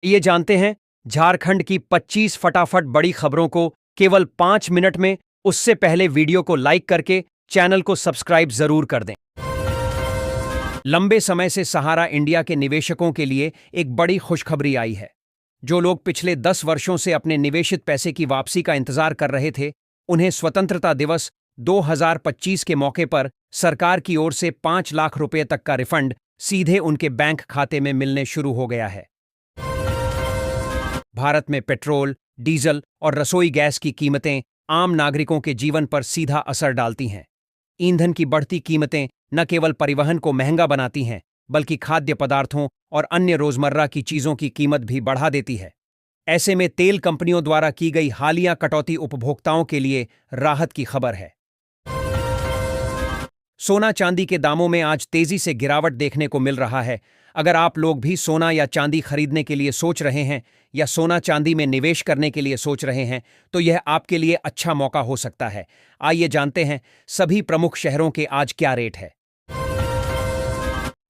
ये जानते हैं झारखंड की 25 फटाफट बड़ी खबरों को केवल 5 मिनट में। उससे पहले वीडियो को लाइक करके चैनल को सब्सक्राइब जरूर कर दें। लंबे समय से सहारा इंडिया के निवेशकों के लिए एक बड़ी खुशखबरी आई है। जो लोग पिछले 10 वर्षों से अपने निवेशित पैसे की वापसी का इंतजार कर रहे थे, उन्हें स्वतंत्रता दिवस 2025 के मौके पर सरकार की ओर से 5 लाख रुपए तक का रिफंड सीधे उनके बैंक खाते में मिलने शुरू हो गया है। भारत में पेट्रोल, डीजल और रसोई गैस की कीमतें आम नागरिकों के जीवन पर सीधा असर डालती हैं। ईंधन की बढ़ती कीमतें न केवल परिवहन को महंगा बनाती हैं, बल्कि खाद्य पदार्थों और अन्य रोजमर्रा की चीजों की कीमत भी बढ़ा देती है। ऐसे में तेल कंपनियों द्वारा की गई हालिया कटौती उपभोक्ताओं के लिए राहत की खबर है। सोना चांदी के दामों में आज तेजी से गिरावट देखने को मिल रहा है। अगर आप लोग भी सोना या चांदी खरीदने के लिए सोच रहे हैं या सोना चांदी में निवेश करने के लिए सोच रहे हैं, तो यह आपके लिए अच्छा मौका हो सकता है। आइए जानते हैं सभी प्रमुख शहरों के आज क्या रेट है।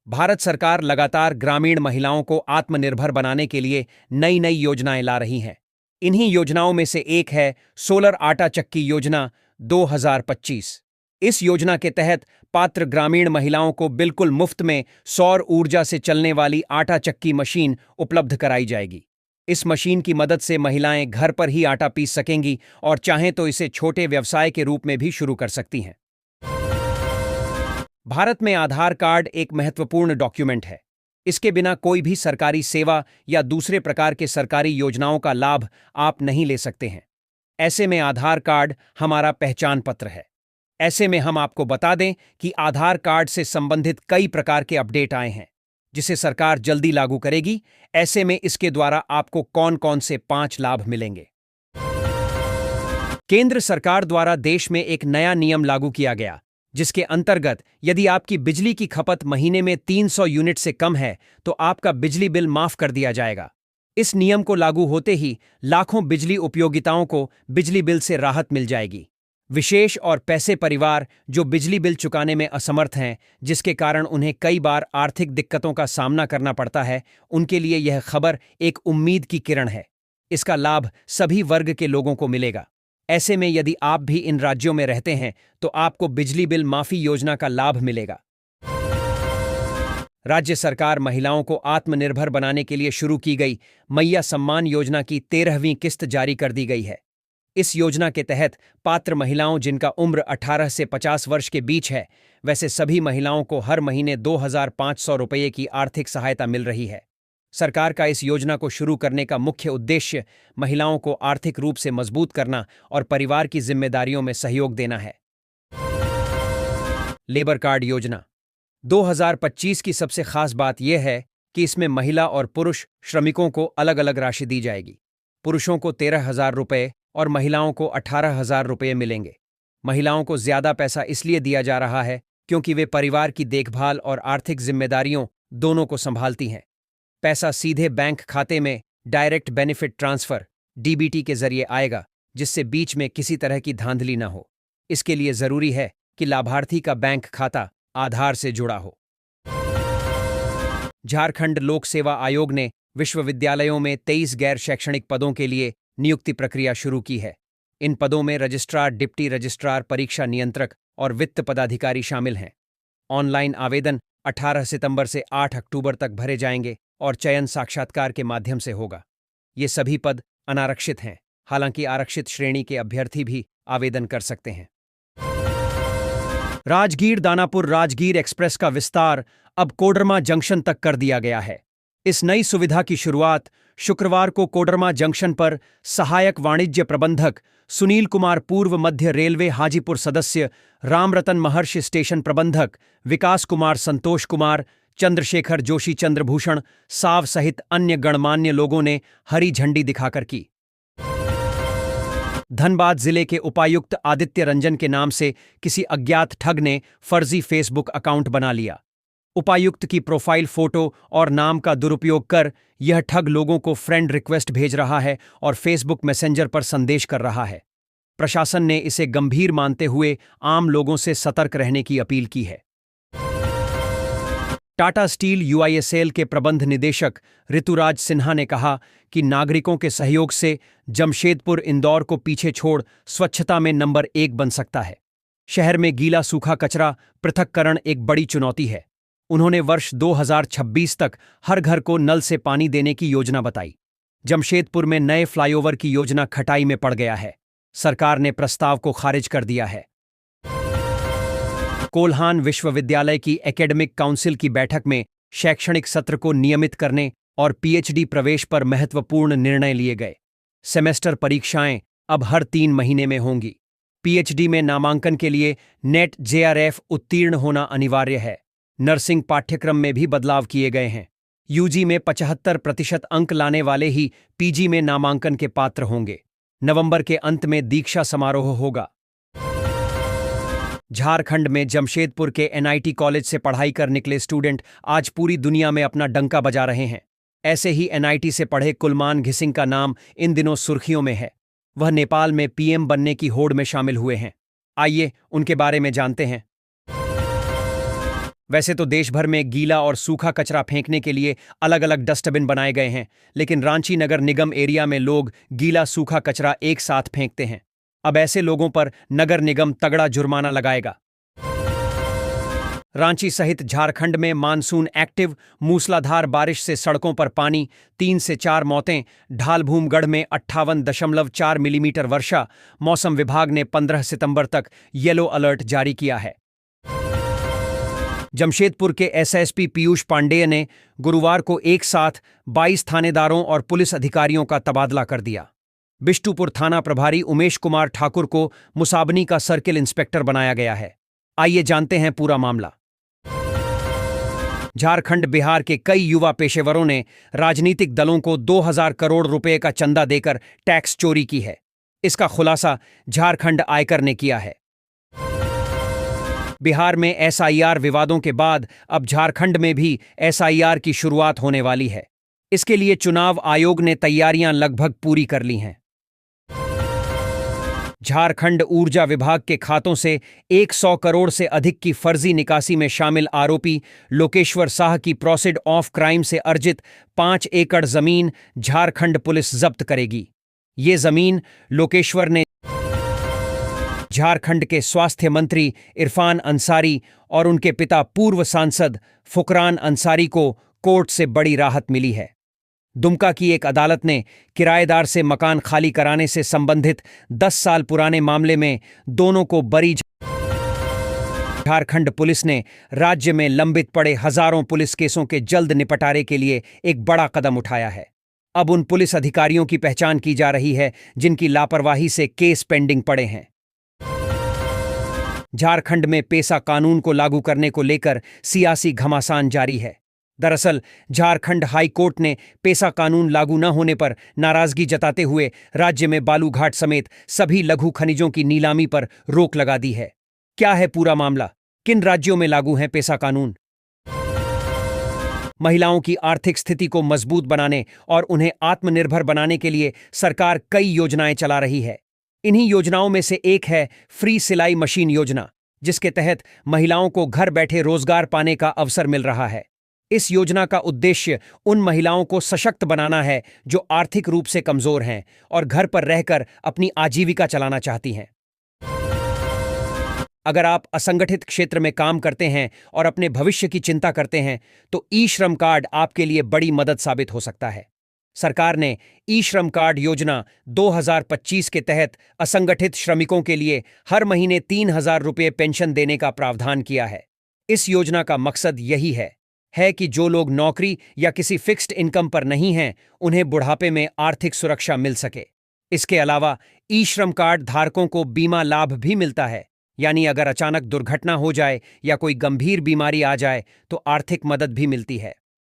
भारत सरकार लगातार ग्रामीण महिलाओं को आत्मनिर्भर बनाने के लिए नई नई योजनाएं ला रही हैं। इन्हीं योजनाओं में से एक है सोलर आटा चक्की योजना 2025। इस योजना के तहत पात्र ग्रामीण महिलाओं को बिल्कुल मुफ्त में सौर ऊर्जा से चलने वाली आटा चक्की मशीन उपलब्ध कराई जाएगी। इस मशीन की मदद से महिलाएं घर पर ही आटा पीस सकेंगी और चाहें तो इसे छोटे व्यवसाय के रूप में भी शुरू कर सकती हैं। भारत में आधार कार्ड एक महत्वपूर्ण डॉक्यूमेंट है। इसके बिना कोई भी सरकारी सेवा या दूसरे प्रकार के सरकारी योजनाओं का लाभ आप नहीं ले सकते हैं। ऐसे में आधार कार्ड हमारा पहचान पत्र है। ऐसे में हम आपको बता दें कि आधार कार्ड से संबंधित कई प्रकार के अपडेट आए हैं, जिसे सरकार जल्दी लागू करेगी। ऐसे में इसके द्वारा आपको कौन कौन से 5 लाभ मिलेंगे। केंद्र सरकार द्वारा देश में एक नया नियम लागू किया गया, जिसके अंतर्गत यदि आपकी बिजली की खपत महीने में 300 यूनिट से कम है, तो आपका बिजली बिल माफ कर दिया जाएगा। इस नियम को लागू होते ही लाखों बिजली उपयोगिताओं को बिजली बिल से राहत मिल जाएगी। विशेष और पैसे परिवार जो बिजली बिल चुकाने में असमर्थ हैं, जिसके कारण उन्हें कई बार आर्थिक दिक्कतों का सामना करना पड़ता है, उनके लिए यह खबर एक उम्मीद की किरण है। इसका लाभ सभी वर्ग के लोगों को मिलेगा। ऐसे में यदि आप भी इन राज्यों में रहते हैं, तो आपको बिजली बिल माफी योजना का लाभ मिलेगा। राज्य सरकार महिलाओं को आत्मनिर्भर बनाने के लिए शुरू की गई मैया सम्मान योजना की 13वीं किस्त जारी कर दी गई है। इस योजना के तहत पात्र महिलाओं जिनका उम्र 18 से 50 वर्ष के बीच है, वैसे सभी महिलाओं को हर महीने 2500 रुपये की आर्थिक सहायता मिल रही है। सरकार का इस योजना को शुरू करने का मुख्य उद्देश्य महिलाओं को आर्थिक रूप से मजबूत करना और परिवार की जिम्मेदारियों में सहयोग देना है। लेबर कार्ड योजना 2025 की सबसे खास बात यह है कि इसमें महिला और पुरुष श्रमिकों को अलग अलग राशि दी जाएगी। पुरुषों को 13,000 रुपये और महिलाओं को 18,000 रुपये मिलेंगे। महिलाओं को ज्यादा पैसा इसलिए दिया जा रहा है क्योंकि वे परिवार की देखभाल और आर्थिक जिम्मेदारियों दोनों को संभालती हैं। पैसा सीधे बैंक खाते में डायरेक्ट बेनिफिट ट्रांसफर (डीबीटी) के जरिए आएगा, जिससे बीच में किसी तरह की धांधली न हो। इसके लिए जरूरी है कि लाभार्थी का बैंक खाता आधार से जुड़ा हो। झारखंड लोक सेवा आयोग ने विश्वविद्यालयों में 23 गैर शैक्षणिक पदों के लिए नियुक्ति प्रक्रिया शुरू की है। इन पदों में रजिस्ट्रार, डिप्टी रजिस्ट्रार, परीक्षा नियंत्रक और वित्त पदाधिकारी शामिल हैं। ऑनलाइन आवेदन 18 सितंबर से 8 अक्टूबर तक भरे जाएंगे और चयन साक्षात्कार के माध्यम से होगा। ये सभी पद अनारक्षित हैं, हालांकि आरक्षित श्रेणी के अभ्यर्थी भी आवेदन कर सकते हैं। राजगीर दानापुर राजगीर एक्सप्रेस का विस्तार अब कोडरमा जंक्शन तक कर दिया गया है। इस नई सुविधा की शुरुआत शुक्रवार को कोडरमा जंक्शन पर सहायक वाणिज्य प्रबंधक सुनील कुमार, पूर्व मध्य रेलवे हाजीपुर सदस्य रामरतन महर्षि, स्टेशन प्रबंधक विकास कुमार, संतोष कुमार, चंद्रशेखर जोशी, चंद्रभूषण साव सहित अन्य गणमान्य लोगों ने हरी झंडी दिखाकर की। धनबाद जिले के उपायुक्त आदित्य रंजन के नाम से किसी अज्ञात ठग ने फर्जी फेसबुक अकाउंट बना लिया। उपायुक्त की प्रोफाइल फोटो और नाम का दुरुपयोग कर यह ठग लोगों को फ्रेंड रिक्वेस्ट भेज रहा है और फेसबुक मैसेंजर पर संदेश कर रहा है। प्रशासन ने इसे गंभीर मानते हुए आम लोगों से सतर्क रहने की अपील की है। टाटा स्टील यूआईएसएल के प्रबंध निदेशक ऋतुराज सिन्हा ने कहा कि नागरिकों के सहयोग से जमशेदपुर इंदौर को पीछे छोड़ स्वच्छता में नंबर 1 बन सकता है। शहर में गीला सूखा कचरा पृथक्करण एक बड़ी चुनौती है। उन्होंने वर्ष 2026 तक हर घर को नल से पानी देने की योजना बताई। जमशेदपुर में नए फ्लाईओवर की योजना खटाई में पड़ गया है। सरकार ने प्रस्ताव को खारिज कर दिया है। कोल्हान विश्वविद्यालय की एकेडमिक काउंसिल की बैठक में शैक्षणिक सत्र को नियमित करने और पीएचडी प्रवेश पर महत्वपूर्ण निर्णय लिए गए। सेमेस्टर परीक्षाएं अब हर 3 महीने में होंगी। पीएचडी में नामांकन के लिए नेट जेआरएफ उत्तीर्ण होना अनिवार्य है। नर्सिंग पाठ्यक्रम में भी बदलाव किए गए हैं। यूजी में 75% अंक लाने वाले ही पीजी में नामांकन के पात्र होंगे। नवंबर के अंत में दीक्षा समारोह होगा। झारखंड में जमशेदपुर के एनआईटी कॉलेज से पढ़ाई कर निकले स्टूडेंट आज पूरी दुनिया में अपना डंका बजा रहे हैं। ऐसे ही एनआईटी से पढ़े कुलमान घिसिंग का नाम इन दिनों सुर्खियों में है। वह नेपाल में पीएम बनने की होड़ में शामिल हुए हैं। आइए उनके बारे में जानते हैं। वैसे तो देश भर में गीला और सूखा कचरा फेंकने के लिए अलग अलग डस्टबिन बनाए गए हैं, लेकिन रांची नगर निगम एरिया में लोग गीला सूखा कचरा एक साथ फेंकते हैं। अब ऐसे लोगों पर नगर निगम तगड़ा जुर्माना लगाएगा। रांची सहित झारखंड में मानसून एक्टिव, मूसलाधार बारिश से सड़कों पर पानी, 3 से 4 मौतें, ढालभूमगढ़ में 58.4 मिलीमीटर वर्षा। मौसम विभाग ने 15 सितंबर तक येलो अलर्ट जारी किया है। जमशेदपुर के एसएसपी पीयूष पांडेय ने गुरुवार को एक साथ 22 थानेदारों और पुलिस अधिकारियों का तबादला कर दिया। बिष्टुपुर थाना प्रभारी उमेश कुमार ठाकुर को मुसाबनी का सर्किल इंस्पेक्टर बनाया गया है। आइए जानते हैं पूरा मामला। झारखंड बिहार के कई युवा पेशेवरों ने राजनीतिक दलों को 2000 करोड़ रुपए का चंदा देकर टैक्स चोरी की है। इसका खुलासा झारखंड आयकर ने किया है। बिहार में एसआईआर विवादों के बाद अब झारखंड में भी एसआईआर की शुरुआत होने वाली है। इसके लिए चुनाव आयोग ने तैयारियां लगभग पूरी कर ली हैं। झारखंड ऊर्जा विभाग के खातों से 100 करोड़ से अधिक की फर्जी निकासी में शामिल आरोपी लोकेश्वर साह की प्रोसीड ऑफ क्राइम से अर्जित 5 एकड़ जमीन झारखंड पुलिस जब्त करेगी। ये जमीन लोकेश्वर ने झारखंड के स्वास्थ्य मंत्री इरफान अंसारी और उनके पिता पूर्व सांसद फुकरान अंसारी को कोर्ट से बड़ी राहत मिली है। दुमका की एक अदालत ने किराएदार से मकान खाली कराने से संबंधित 10 साल पुराने मामले में दोनों को बरी। झारखंड पुलिस ने राज्य में लंबित पड़े हजारों पुलिस केसों के जल्द निपटारे के लिए एक बड़ा कदम उठाया है। अब उन पुलिस अधिकारियों की पहचान की जा रही है जिनकी लापरवाही से केस पेंडिंग पड़े हैं। झारखंड में पेसा कानून को लागू करने को लेकर सियासी घमासान जारी है। दरअसल झारखंड हाई कोर्ट ने पेसा कानून लागू न होने पर नाराजगी जताते हुए राज्य में बालूघाट समेत सभी लघु खनिजों की नीलामी पर रोक लगा दी है। क्या है पूरा मामला? किन राज्यों में लागू है पेसा कानून? महिलाओं की आर्थिक स्थिति को मजबूत बनाने और उन्हें आत्मनिर्भर बनाने के लिए सरकार कई योजनाएं चला रही है। इन्हीं योजनाओं में से एक है फ्री सिलाई मशीन योजना, जिसके तहत महिलाओं को घर बैठे रोजगार पाने का अवसर मिल रहा है। इस योजना का उद्देश्य उन महिलाओं को सशक्त बनाना है जो आर्थिक रूप से कमजोर हैं और घर पर रहकर अपनी आजीविका चलाना चाहती हैं। अगर आप असंगठित क्षेत्र में काम करते हैं और अपने भविष्य की चिंता करते हैं तो ई श्रम कार्ड आपके लिए बड़ी मदद साबित हो सकता है। सरकार ने ई श्रम कार्ड योजना 2025 के तहत असंगठित श्रमिकों के लिए हर महीने 3000 रुपये पेंशन देने का प्रावधान किया है। इस योजना का मकसद यही है कि जो लोग नौकरी या किसी फिक्स्ड इनकम पर नहीं हैं, उन्हें बुढ़ापे में आर्थिक सुरक्षा मिल सके। इसके अलावा ई श्रम कार्ड धारकों को बीमा लाभ भी मिलता है, यानी अगर अचानक दुर्घटना हो जाए या कोई गंभीर बीमारी आ जाए तो आर्थिक मदद भी मिलती है।